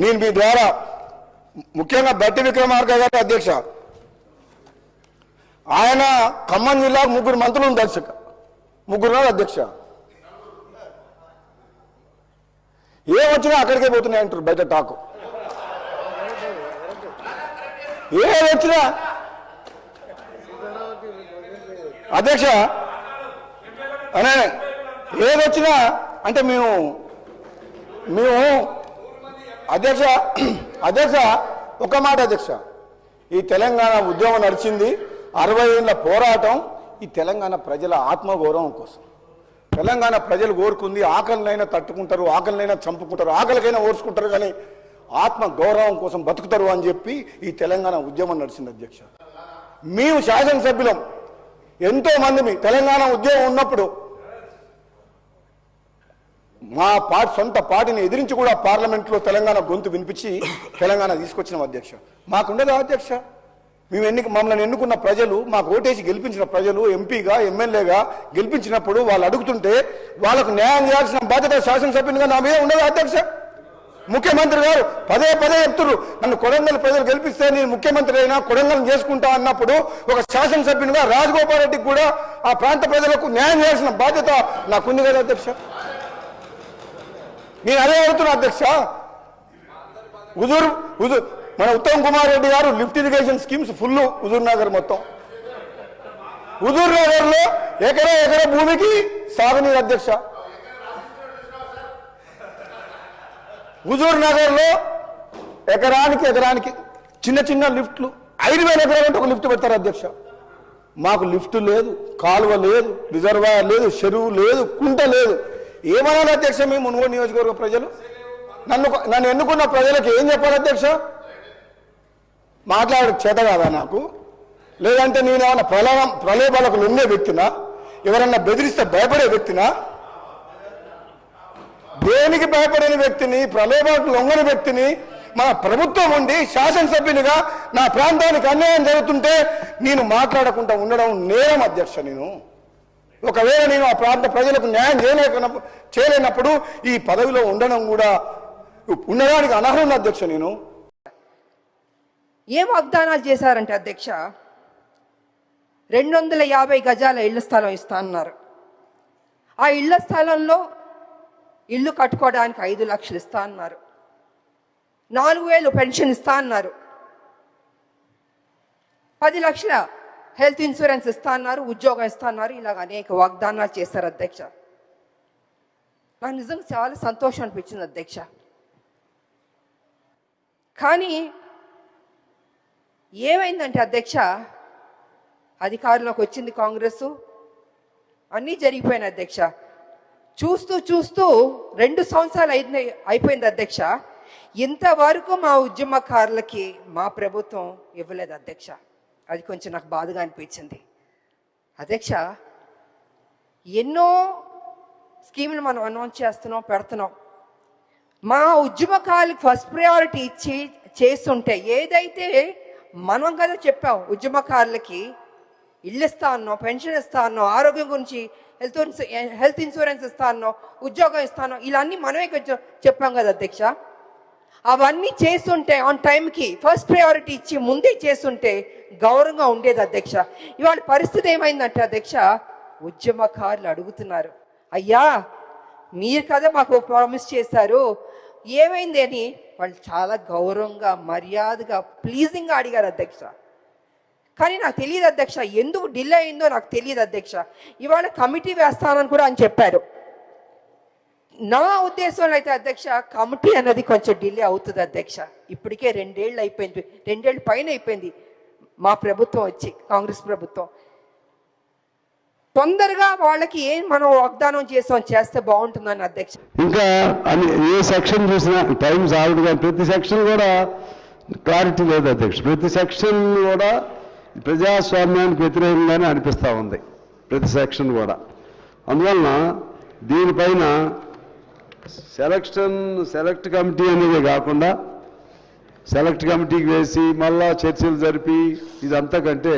నేను మీ ద్వారా ముఖ్యంగా బట్టి విక్రమార్క గారు అధ్యక్ష, ఆయన ఖమ్మం జిల్లా 3 మంత్రులు దర్శక 3 అధ్యక్ష. ఏమొచ్చినా అక్కడికే పోతున్నాయి అంటారు బయట టాకు. ఏదొచ్చినా అధ్యక్ష అనే ఏదొచ్చినా అంటే మేము అధ్యక్ష అధ్యక్ష ఒక మాట అధ్యక్ష, ఈ తెలంగాణ ఉద్యమం నడిచింది 60 ఏళ్ల పోరాటం ఈ తెలంగాణ ప్రజల ఆత్మగౌరవం కోసం. తెలంగాణ ప్రజలు కోరుకుంది ఆకలినైనా తట్టుకుంటారు, ఆకలినైనా చంపుకుంటారు, ఆకలికైనా ఓర్చుకుంటారు, కానీ ఆత్మ గౌరవం కోసం బతుకుతారు అని చెప్పి ఈ తెలంగాణ ఉద్యమం నడిచింది అధ్యక్ష. మేము శాసనసభ్యులం ఎంతో మంది తెలంగాణ ఉద్యమం ఉన్నప్పుడు మా సొంత పార్టీని ఎదిరించి కూడా పార్లమెంట్లో తెలంగాణ గొంతు వినిపించి తెలంగాణ తీసుకొచ్చినాం అధ్యక్ష. మాకుండదా అధ్యక్ష? మమ్మల్ని ఎన్నుకున్న ప్రజలు, మాకు ఓటేసి గెలిపించిన ప్రజలు ఎంపీగా ఎమ్మెల్యేగా గెలిపించినప్పుడు వాళ్ళు అడుగుతుంటే వాళ్ళకు న్యాయం చేయాల్సిన బాధ్యత శాసనసభ్యునిగా నా మీద ఉండదా అధ్యక్ష? ముఖ్యమంత్రి గారు పదే చెప్తున్నారు, నన్ను కొడంగల్ ప్రజలు గెలిపిస్తే నేను ముఖ్యమంత్రి అయినా కొడంగల్ చేసుకుంటా అన్నప్పుడు ఒక శాసనసభ్యునిగా రాజగోపాల్ రెడ్డికి కూడా ఆ ప్రాంత ప్రజలకు న్యాయం చేయాల్సిన బాధ్యత నాకుంది కదా అధ్యక్ష. నేను అదే అడుగుతున్నా అధ్యక్ష. మన ఉత్తమ్ కుమార్ రెడ్డి గారు lift irrigation schemes full Huzur Nagar మొత్తం. హుజూర్ నగర్ లో ఎకరా భూమికి సాగునీరు అధ్యక్ష. హుజూర్ నగర్ లో ఎకరానికి చిన్న లిఫ్ట్లు 5,000 ఎకరాలంటే ఒక లిఫ్ట్ పెడతారు అధ్యక్ష. మాకు లిఫ్ట్ లేదు, కాలువ లేదు, రిజర్వాయర్ లేదు, చెరువు లేదు, కుంట లేదు. ఏమనాలి అధ్యక్ష? మేము మునుగోడు నియోజకవర్గ ప్రజలు నన్ను ఎన్నుకున్న ప్రజలకు ఏం చెప్పాలి అధ్యక్ష? మాట్లాడే చేత కాదా నాకు? లేదంటే నేను ఏమన్నా ప్రలోభాలకు లొంగే వ్యక్తినా? ఎవరన్నా బెదిరిస్తే భయపడే వ్యక్తినా? దేనికి భయపడని వ్యక్తిని, ప్రలోభాలకు లొంగని వ్యక్తిని మన ప్రభుత్వం ఉండి శాసనసభ్యునిగా నా ప్రాంతానికి అన్యాయం జరుగుతుంటే నేను మాట్లాడకుండా ఉండడం నేరం అధ్యక్ష. నేను ఒకవేళ నేను ఆ ప్రాంత ప్రజలకు న్యాయం చేయలేనప్పుడు ఈ పదవిలో ఉండడానికి అనర్హం అధ్యక్ష. నేను ఏం వాగ్దానాలు చేశారంటే అధ్యక్ష, 250 గజాల ఇళ్ల స్థలం ఇస్తా అన్నారు. ఆ ఇళ్ల స్థలంలో ఇల్లు కట్టుకోవడానికి 5 లక్షలు ఇస్తా అన్నారు. 4,000 పెన్షన్ ఇస్తా అన్నారు. 10 లక్షల హెల్త్ ఇన్సూరెన్స్ ఇస్తా అన్నారు, ఉద్యోగం ఇస్తా అన్నారు. ఇలాగ అనేక వాగ్దానాలు చేశారు అధ్యక్ష. నాకు నిజంగా చాలా సంతోషం అనిపించింది అధ్యక్ష. కానీ ఏమైందంటే అధ్యక్ష, అధికారంలోకి వచ్చింది కాంగ్రెస్, అన్నీ జరిగిపోయినాయి అధ్యక్ష. చూస్తూ 2 సంవత్సరాలు అయిపోయింది అధ్యక్ష. ఇంతవరకు మా ఉద్యమకారులకి మా ప్రభుత్వం ఇవ్వలేదు అధ్యక్ష. అది కొంచెం నాకు బాధగా అనిపించింది అధ్యక్ష. ఎన్నో స్కీములు మనం అనౌన్స్ చేస్తున్నాం, పెడుతున్నాం. మా ఉద్యమకారులకు ఫస్ట్ ప్రయారిటీ ఇచ్చి చేస్తుంటే, ఏదైతే మనం కదా చెప్పాం ఉద్యమకారులకి ఇల్లు ఇస్తా అన్నాం, పెన్షన్ ఇస్తా అన్నాం, ఆరోగ్యం గురించి హెల్త్ ఇన్సూరెన్స్ ఇస్తా అన్నాం, ఉద్యోగం ఇస్తాను, ఇలా అన్నీ మనమే కొంచెం చెప్పాం కదా అధ్యక్ష. అవన్నీ చేస్తుంటే ఆన్ టైంకి ఫస్ట్ ప్రయారిటీ ఇచ్చి ముందే చేస్తుంటే గౌరవంగా ఉండేది అధ్యక్ష. ఇవాళ పరిస్థితి ఏమైందంటే అధ్యక్ష, ఉద్యమకారులు అడుగుతున్నారు, అయ్యా మీరు కదా మాకు ప్రామిస్ చేశారు, ఏమైంది అని వాళ్ళు చాలా గౌరవంగా మర్యాదగా ప్లీజింగ్గా అడిగారు అధ్యక్ష. కానీ నాకు తెలియదు అధ్యక్ష, ఎందుకు డిలే అయిందో నాకు తెలియదు అధ్యక్ష. ఇవాళ కమిటీ వేస్తానని కూడా అని చెప్పారు. నా ఉద్దేశంలో అయితే అధ్యక్ష, కమిటీ అన్నది కొంచెం డిలే అవుతుంది అధ్యక్ష. ఇప్పటికే 2 ఏళ్ళు అయిపోయింది, 2 ఏళ్ళు పైన అయిపోయింది మా ప్రభుత్వం వచ్చి, కాంగ్రెస్ ప్రభుత్వం. తొందరగా వాళ్ళకి ఏం మనం వాగ్దానం చేస్తే బాగుంటుందని అధ్యక్ష. ఇంకా ఏ సెక్షన్ చూసినా టైం సాగుతుంది, ప్రతి సెక్షన్ కూడా క్లారిటీ లేదు అధ్యక్ష. ప్రతి సెక్షన్ కూడా ప్రజాస్వామ్యానికి వ్యతిరేకంగానే అనిపిస్తూ ఉంది ప్రతి సెక్షన్ కూడా. అందువలన దీనిపైన సెలెక్ట్ కమిటీ అనేది కాకుండా సెలెక్ట్ కమిటీకి వేసి మళ్ళా చర్చలు జరిపి ఇదంతా కంటే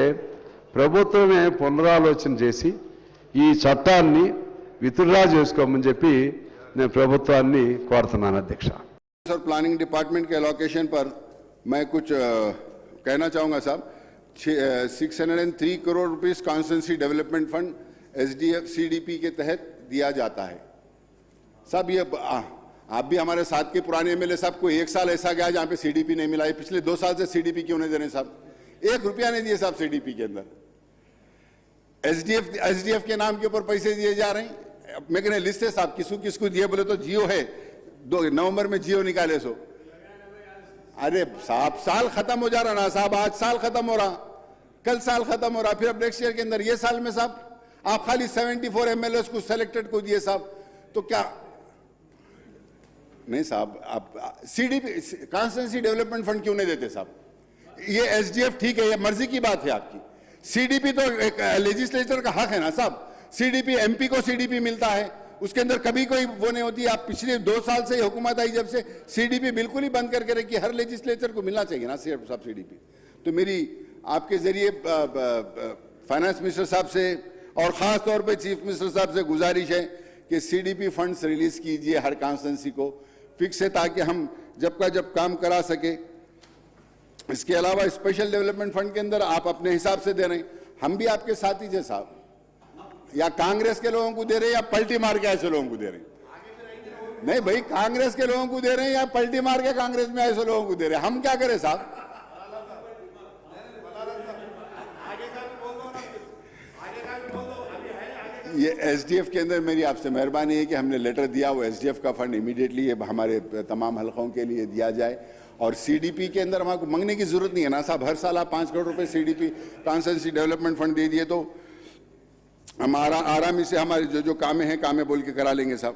ప్రభుత్వమే పునరాలోచన చేసి ఈ చట్టాన్ని విత్డ్రా చేసుకోమని చెప్పి నేను ప్రభుత్వాన్ని కోరుతున్నాను అధ్యక్ష. और प्लानिंग डिपार्टमेंट के एलोकेशन पर मैं कुछ कहना चाहूंगा साहब। 603 crore rupees constituency development fund SDF CDP के तहत दिया जाता है साहब। ये आप भी हमारे साथ के पुराने MLA साहब को एक साल ऐसा गया जहां पे CDP नहीं मिला है। पिछले 2 साल से CDP क्यों नहीं दे रहे साहब? 1 रुपया नहीं दिए साहब CDP के अंदर। SDF के नाम के ऊपर पैसे दिए जा रहे हैं। मैं कहने लिस्ट है साहब, किसको किसको दिए बोले तो जियो है, 2 नवंबर में जियो निकाले सो। अरे साहब साल खत्म हो जा रहा ना साहब, आज साल खत्म हो रहा, कल साल खत्म हो रहा, फिर अब नेक्स्ट ईयर के अंदर, ये साल में साहब आप खाली 74 MLAs को सेलेक्टेड को दिए साहब। तो क्या नहीं साहब, आप CDP कॉन्स्टिट्यूंसी डेवलपमेंट फंड क्यों नहीं देते साहब? ये SDF ठीक है, ये मर्जी की बात है आपकी। CDP तो एक लेजिस्लेचर का हक है ना साहब। CDP MP को CDP मिलता है, उसके अंदर कभी कोई वो नहीं होती। आप पिछले 2 साल से हुकूमत आई जब से CDP बिल्कुल ही बंद करके रखी। हर लेजिस्लेचर को मिलना चाहिए ना साहब CDP। तो मेरी आपके जरिए फाइनेंस मिनिस्टर साहब से और खास तौर पे चीफ मिनिस्टर साहब से गुजारिश है कि CDP फंड्स रिलीज कीजिए हर कॉन्स्टिट्यूंसी को फिक्स है, ताकि हम जब का जब काम करा सके। इसके अलावा स्पेशल डेवलपमेंट फंड के अंदर आप अपने हिसाब से दे रहे हैं, हम भी आपके साथ ही थे साहब। या कांग्रेस के लोगों को दे रहे हैं या पलटी मार के ऐसे लोगों को दे रहे हैं? नहीं भाई, कांग्रेस के लोगों को दे रहे हैं या पलटी मार के कांग्रेस में ऐसे लोगों को दे रहे हैं? हम क्या करें साहब? ये SDF के अंदर मेरी आपसे मेहरबानी है कि हमने लेटर दिया, वो SDF का फंड इमीडिएटली हमारे तमाम हलकों के लिए दिया जाए। और CDP के अंदर हमको मांगने की जरूरत नहीं है ना साहब। हर साल आप 5 करोड़ रुपए CDP कॉन्स्टिट्यूंसी डेवलपमेंट फंड दे दिए तो हम आरामी से हमारे जो काम है कामें बोल के करा लेंगे साहब।